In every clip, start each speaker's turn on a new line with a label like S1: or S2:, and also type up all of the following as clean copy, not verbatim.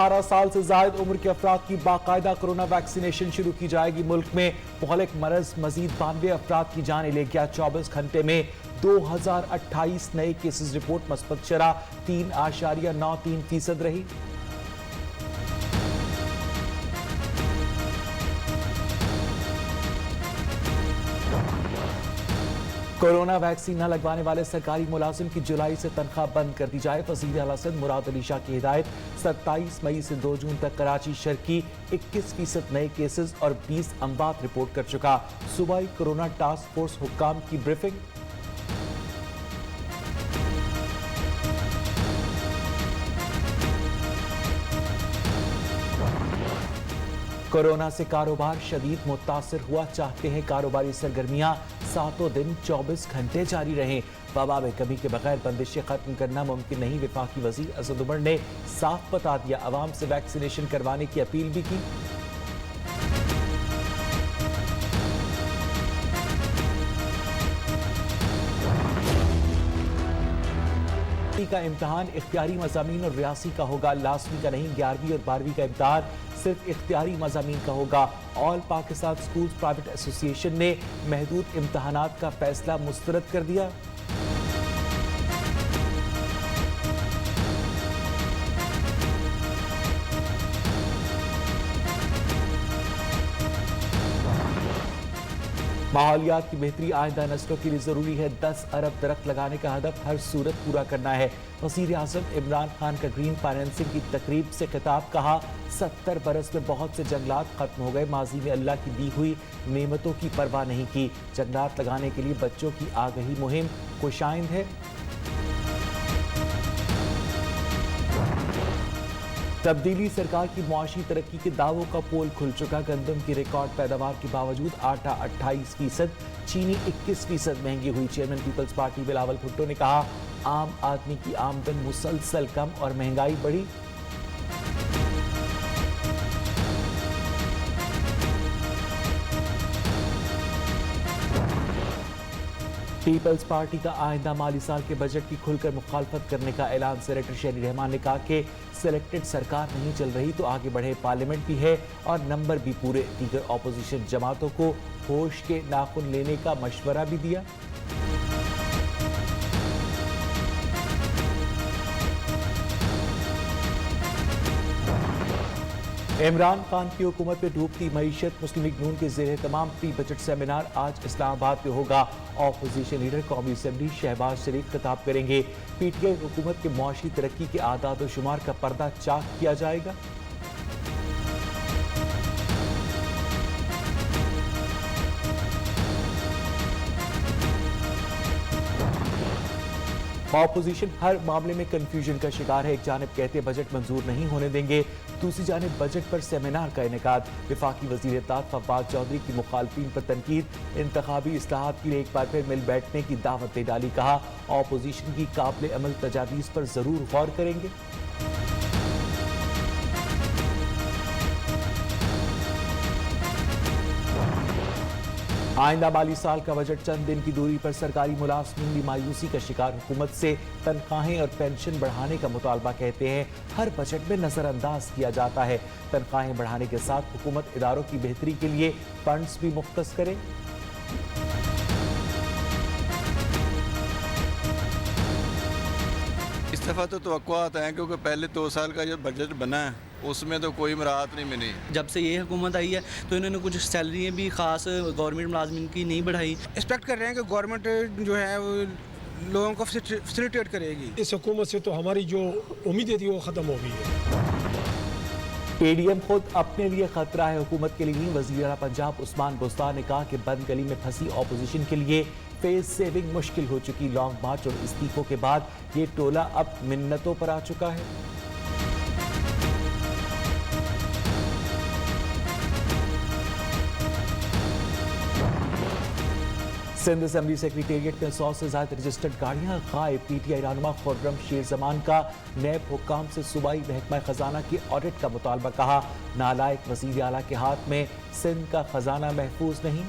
S1: 18 साल से जायद उम्र के अफराद की बाकायदा कोरोना वैक्सीनेशन शुरू की जाएगी। मुल्क में मुहलिक मरज मजीद 92 अफराद की जान ले गया। 24 घंटे में 2028 नए केसेस रिपोर्ट। मस्बत शरह 3.93% रही। कोरोना वैक्सीन न लगवाने वाले सरकारी मुलाजिम की जुलाई से तनख्वाह बंद कर दी जाए। वज़ीर आला सिंध मुराद अली शाह की हिदायत। 27 मई से 2 जून तक कराची शहर की 21% नए केसेस और 20 अमवात रिपोर्ट कर चुका। सूबाई कोरोना टास्क फोर्स हुक्काम की ब्रीफिंग। कोरोना से कारोबार शदीद मुतासिर हुआ। चाहते हैं कारोबारी सरगर्मियां सातों दिन 24 घंटे जारी रहें। वबा में कमी के बगैर बंदिशें खत्म करना मुमकिन नहीं। वफाकी वजीर असद उमर ने साफ बता दिया। अवाम से वैक्सीनेशन करवाने की अपील भी की। का इम्तहान इख्तियारी मज़ामीन और रियासी का होगा, लाजमी का नहीं। 11वीं और 12वीं का इम्तहान सिर्फ इख्तियारी मज़ामीन का होगा। All Pakistan schools private association ने महदूद इम्तहानात का फैसला मुस्तरद कर दिया। माहौलियात की बेहतरी आइंदा नस्लों के लिए ज़रूरी है। 10 अरब दरख्त लगाने का हदफ हर सूरत पूरा करना है। वज़ीर आज़म इमरान खान का ग्रीन फाइनेंसिंग की तकरीब से खिताब। कहा 70 बरस में बहुत से जंगलात खत्म हो गए। माजी में अल्लाह की दी हुई नेमतों की परवाह नहीं की। जंगलात लगाने के लिए बच्चों की आगही मुहिम खुशाइंद है। तब्दीली सरकार की मुआशी तरक्की के दावों का पोल खुल चुका। गंदम की रिकॉर्ड पैदावार के बावजूद आटा 28%, चीनी 21% महंगी हुई। Chairman Peoples Party Bilawal Bhutto ने कहा आम आदमी की आमदन मुसलसल कम और महंगाई बढ़ी। पीपल्स पार्टी का आइंदा माली साल के बजट की खुलकर मुखालफत करने का ऐलान। सेनेटर शहरी रहमान ने कहा कि सिलेक्टेड सरकार नहीं चल रही तो आगे बढ़े। पार्लियामेंट भी है और नंबर भी पूरे। दीगर अपोजिशन जमातों को होश के नाखुन लेने का मशवरा भी दिया। इमरान खान की हुकूमत में डूबती मईशत। मुस्लिम लीग नून के ज़ेरे तमाम प्री बजट सेमिनार आज इस्लामाबाद में होगा। ऑपोजिशन लीडर कौमी असम्बली शहबाज शरीफ खिताब करेंगे। पीटीआई हुकूमत के मुआशी तरक्की के आदाद व शुमार का पर्दा चाक किया जाएगा। ऑपोजिशन हर मामले में कंफ्यूजन का शिकार है। एक जानिब कहते बजट मंजूर नहीं होने देंगे, दूसरी जानिब बजट पर सेमिनार का इनेकाद। वफाकी वज़ीर इत्तेफाक फवाद चौधरी की मुखालफिन पर तनकीद। इंतखाबी इस्लाहात के लिए एक बार फिर मिल बैठने की दावत दे डाली। कहा ऑपोजिशन की काबिल अमल तजावीज़ पर जरूर गौर करेंगे। आइंदा माली साल का बजट चंद दिन की दूरी पर। सरकारी मुलाज़िमीन भी मायूसी का शिकार। हुकूमत से तनख्वाहें और पेंशन बढ़ाने का मुतालबा कहते हैं हर बजट में नज़रअंदाज किया जाता है। तनख्वाहें बढ़ाने के साथ हुकूमत इदारों की बेहतरी के लिए फंड्स भी मुख्तस करे।
S2: इस दफ़ा तो तवक्कुआत हैं क्योंकि पहले 2 साल का जो बजट बना है उसमें तो कोई मराहत नहीं मिली।
S3: जब से ये हुकूमत आई है तो इन्होंने कुछ सैलरियाँ भी ख़ास गवर्नमेंट मुलाजमिन की नहीं बढ़ाई।
S4: एक्सपेक्ट कर रहे हैं कि गवर्नमेंट जो है वो लोगों को फैसिलिटेट करेगी।
S5: इस हुकूमत से तो हमारी जो उम्मीदें थी वो ख़त्म हो गई है।
S1: पीडीएम खुद अपने लिए खतरा है, हुकूमत के लिए नहीं। वज़ीर आला पंजाब उस्मान बुस्तान ने कहा कि बंद गली में फंसी ऑपोजिशन के लिए फेस सेविंग मुश्किल हो चुकी। लॉन्ग मार्च और इस्तीफों के बाद ये टोला अब मिन्नतों पर आ चुका है। सिंध असेंबली सेक्रेटेरिएट में 100 से ज्यादा रजिस्टर्ड गाड़ियां गायब। पीटीआई रहनुमा खुर्रम शेर जमान का नैब हुक्काम से सूबाई महकमा खजाना की ऑडिट का मुतालबा। कहा नालायक वज़ीर आला के हाथ में सिंध का खजाना महफूज नहीं।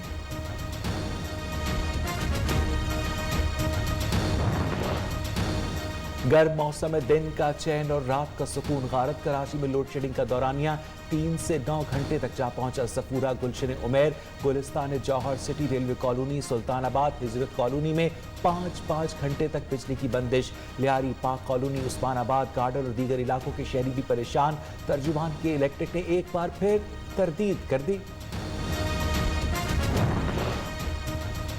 S1: गर्म मौसम में दिन का चैन और रात का सुकून गारत। कराची में लोड शेडिंग का दौरानिया 3 से 9 घंटे तक जा पहुंचा। सफूरा, गुलशन उमेर, गुलिस्तान जौहर सिटी, रेलवे कॉलोनी, सुल्तानाबाद, हिजरत कॉलोनी में 5-5 घंटे तक बिजली की बंदिश। लियारी, पाक कॉलोनी, उस्मानाबाद, गार्डन और दीगर इलाकों के शहरी भी परेशान। तर्जुमान के इलेक्ट्रिक ने एक बार फिर तरदीद कर दी।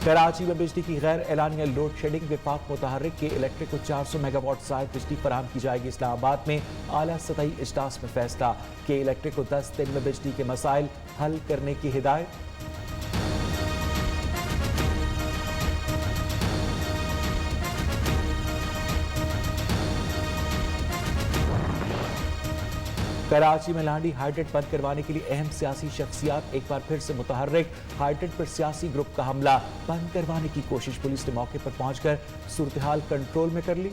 S1: कराची में बिजली की गैर एलानिया लोड शेडिंग। विफाक मुतहर्रिक के इलेक्ट्रिक को 400 मेगावाट जायद बिजली फराहम की जाएगी। इस्लामाबाद में आला सतही इजलास में फैसला कि इलेक्ट्रिक को 10 दिन में बिजली के मसाइल हल करने की हिदायत। कराची में लांडी हाइड्रेट बंद करवाने के लिए अहम सियासी शख्सियात एक बार फिर से मुतहर्रिक। हाइड्रेट पर सियासी ग्रुप का हमला, बंद करवाने की कोशिश। पुलिस ने मौके पर पहुंचकर सूरत-ए-हाल कंट्रोल में कर ली।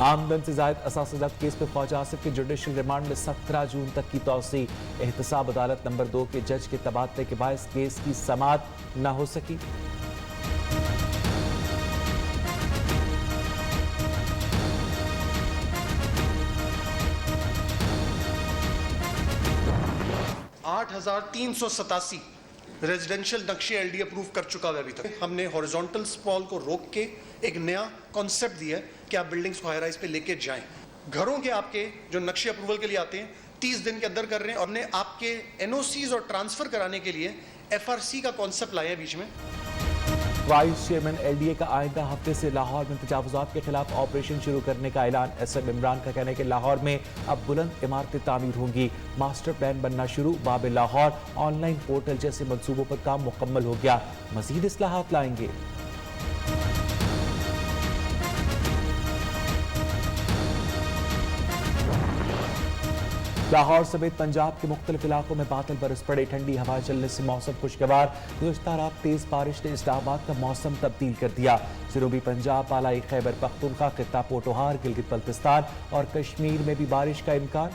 S1: आमदन से जायद असासदात केस पर ख्वाजा आसिफ के जुडिशल रिमांड में 17 जून तक की तौसी। एहतसाब अदालत नंबर 2 के जज के तबादले के बायस केस की समाअत न हो सकी।
S6: $8,387 रेजिडेंशियल नक्शे एलडी अप्रूव कर चुका है। अभी तक हमने हॉरिजॉन्टल स्पॉल को रोक के एक नया कॉन्सेप्ट दिया है कि आप बिल्डिंग्स को हाई राइज पे लेके जाएं। घरों के आपके जो नक्शे अप्रूवल के लिए आते हैं 30 दिन के अंदर कर रहे हैं। हमने आपके एनओसीज और ट्रांसफर कराने के लिए एफआरसी का कॉन्सेप्ट लाया है बीच में।
S1: वाइस चेयरमैन एलडीए का आइंदा हफ्ते से लाहौर में तजावुजात के खिलाफ ऑपरेशन शुरू करने का ऐलान। एसएम इमरान का कहना है कि लाहौर में अब बुलंद इमारतें तामीर होंगी। मास्टर प्लान बनना शुरू। बाब लाहौर ऑनलाइन पोर्टल जैसे मंसूबों पर काम मुकम्मल हो गया। मजीद इस्लाहात लाएंगे। लाहौर समेत पंजाब के मुख्तलिफ इलाकों में बादल बरस पड़े। ठंडी हवा चलने से मौसम खुशगवार। गुज़श्ता रात तेज बारिश ने इस्लामाबाद का मौसम तब्दील कर दिया। जनूबी पंजाब, बालाई खैबर पख्तूनख्वा, खित्ता पोटोहार, गिलगित बल्तिस्तान और कश्मीर में भी बारिश का इम्कान।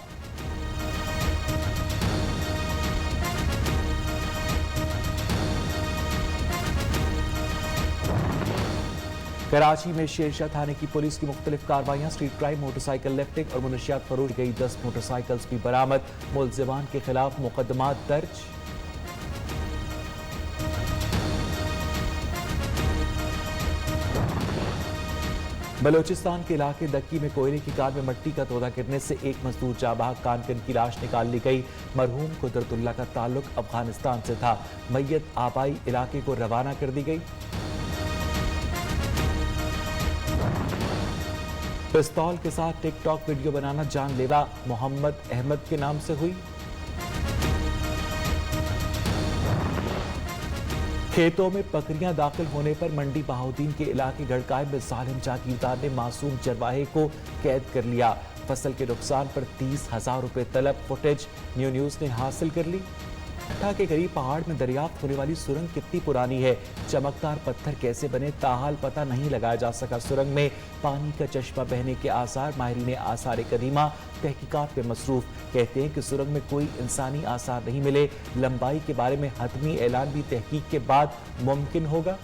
S1: कराची में शेरशाह थाने की पुलिस की मुख्तलिफ कार्रवाइयां। स्ट्रीट क्राइम, मोटरसाइकिल लिफ्टिंग और मुनशियात फरोख्त गई। 10 मोटरसाइकिल्स भी बरामद। मुलजिमान के खिलाफ मुकदमात दर्ज। बलोचिस्तान के इलाके दक्की में कोयले की कार में मट्टी का तोदा गिरने से एक मजदूर जाबाग कानकन की लाश निकाल ली गई। मरहूम कुदरतुल्लाह का ताल्लुक अफगानिस्तान से था। मैयत आबाई इलाके को रवाना कर दी गई। पिस्तौल के साथ टिकटॉक वीडियो बनाना जानलेवा। मोहम्मद अहमद के नाम से हुई। खेतों में बकरियां दाखिल होने पर मंडी बहाउद्दीन के इलाके गड़काई में जालिम जागीरदार ने मासूम चरवाहे को कैद कर लिया। फसल के नुकसान पर 30,000 रुपए तलब। फुटेज न्यूज़ ने हासिल कर ली। ठा के करीब पहाड़ में दरियाफ्त होने वाली सुरंग कितनी पुरानी है, चमकदार पत्थर कैसे बने, ताहाल पता नहीं लगाया जा सका। सुरंग में पानी का चश्मा बहने के आसार। माहिरीन आसार कदीमा तहकीकात में मसरूफ। कहते हैं कि सुरंग में कोई इंसानी आसार नहीं मिले। लंबाई के बारे में हतमी ऐलान भी तहकीक के बाद मुमकिन होगा।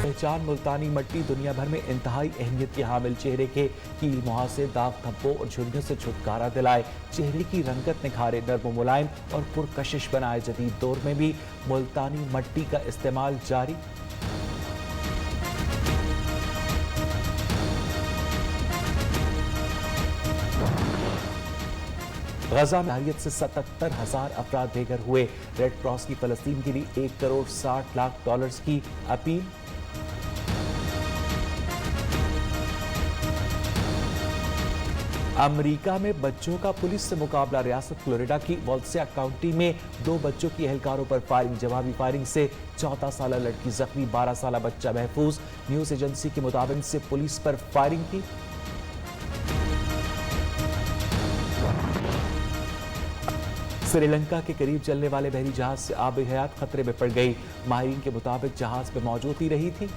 S1: पहचान मुल्तानी मट्टी दुनिया भर में इंतहाई अहमियत के हामिल। चेहरे के कील मुहासे, दाग धब्बों और झुर्रियों से छुटकारा दिलाए। चेहरे की रंगत निखारे, नर्म मुलायम और पुरकशिश बनाए। जदीद दौर में भी मुल्तानी मट्टी का इस्तेमाल जारी। गजा में हरियत से 77,000 अफराद बेघर हुए। रेड क्रॉस की फलस्तीन के लिए $1,60,00,000 की अपील। अमेरिका में बच्चों का पुलिस से मुकाबला। रियासत फ्लोरिडा की वॉल्सिया काउंटी में 2 बच्चों की एहलकारों पर फायरिंग। जवाबी फायरिंग से 14 साल लड़की जख्मी, 12 साल बच्चा महफूज। न्यूज एजेंसी के मुताबिक से पुलिस पर फायरिंग की। श्रीलंका के करीब चलने वाले बहरी जहाज से आब हयात खतरे में पड़ गई। माहिरीन के मुताबिक जहाज में मौजूद ही रही थी।